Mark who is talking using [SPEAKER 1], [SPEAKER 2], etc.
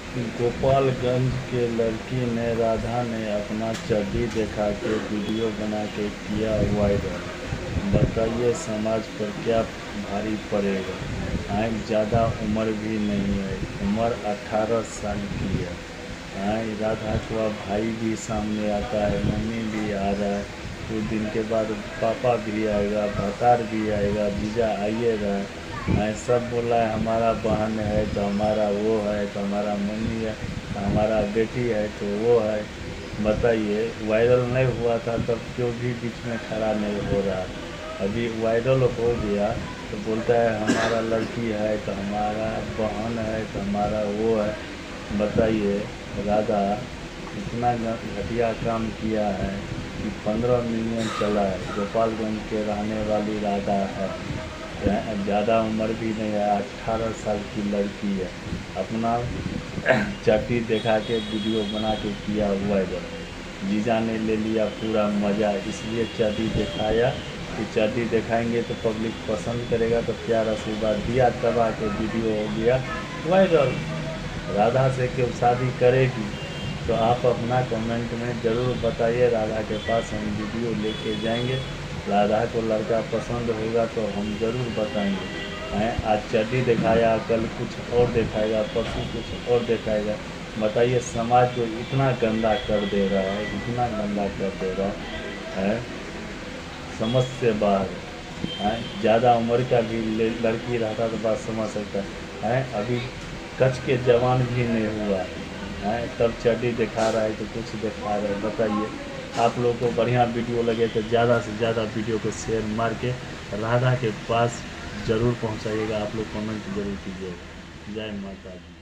[SPEAKER 1] गोपालगंज के लड़की ने राधा ने अपना चड्डी दिखा के वीडियो बना के किया वायरल। बताइए समाज पर क्या भारी पड़ेगा। ज़्यादा उम्र भी नहीं है, उम्र 18 साल की है। राधा का भाई भी सामने आता है, मम्मी भी आ रहा है, कुछ दिन के बाद पापा भी आएगा, भतार भी आएगा, जीजा आइएगा। सब बोला है हमारा बहन है तो हमारा वो है, तो हमारा मम्मी है, तो हमारा बेटी है, तो वो है। बताइए वायरल नहीं हुआ था तब क्यों भी बीच में खड़ा नहीं हो रहा। अभी वायरल हो गया तो बोलता है हमारा लड़की है, तो हमारा बहन है, तो हमारा वो है। बताइए राधा इतना घटिया काम किया है कि 15 मिलियन चला है। गोपालगंज के रहने वाली राधा है, ज़्यादा उम्र भी नहीं है, 18 साल की लड़की है। अपना चड्डी दिखा के वीडियो बना के किया वायरल। जीजा ने ले लिया पूरा मज़ा, इसलिए चड्डी दिखाया कि चड्डी दिखाएंगे तो पब्लिक पसंद करेगा, तो प्यार आशीर्वाद दिया, दबा के वीडियो हो गया वायरल। राधा से क्यों शादी करेगी तो आप अपना कमेंट में ज़रूर बताइए। राधा के पास हम वीडियो लेके जाएंगे, राधा को लड़का पसंद होगा तो हम ज़रूर बताएंगे। आज चड्डी दिखाया, कल कुछ और दिखाएगा, परसों कुछ और दिखाएगा। बताइए समाज को इतना गंदा कर दे रहा है, इतना गंदा कर दे रहा है, समझ से बाहर है। ज़्यादा उम्र का भी लड़की रहता तो बात समझ सकता है। अभी कच के जवान भी नहीं हुआ है, तब चड्डी दिखा रहा है तो कुछ दिखा रहा है। बताइए आप लोग को बढ़िया वीडियो लगे तो ज़्यादा से ज़्यादा वीडियो को शेयर मार के राधा के पास ज़रूर पहुंचाइएगा। आप लोग कमेंट ज़रूर कीजिएगा। जय माता दी।